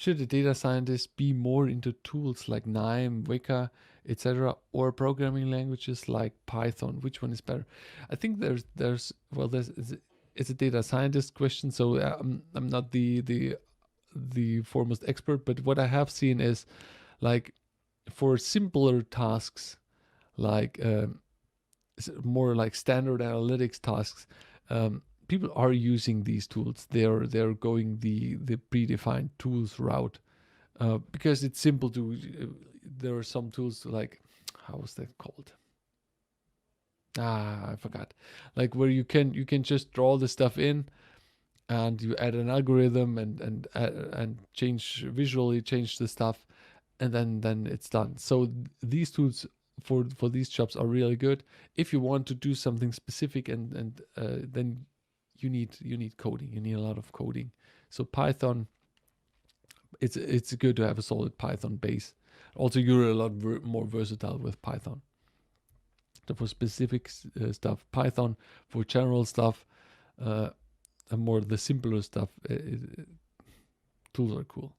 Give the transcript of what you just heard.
Should a data scientist be more into tools like Knime, Weka, etc., or programming languages like Python? Which one is better? I think there's well, it's a data scientist question, so I'm not the foremost expert, but what I have seen is like for simpler tasks, like more like standard analytics tasks, people are using these tools. They're going the predefined tools route because it's simple to. There are some tools like how was that called? I forgot. Like where you can just draw the stuff in and you add an algorithm and visually change the stuff and then it's done. So these tools for these jobs are really good. If you want to do something specific and then you need coding. You need a lot of coding. So Python, it's good to have a solid Python base. Also, you're a lot more versatile with Python. So for specific stuff, Python. For general stuff, and more the simpler stuff, tools are cool.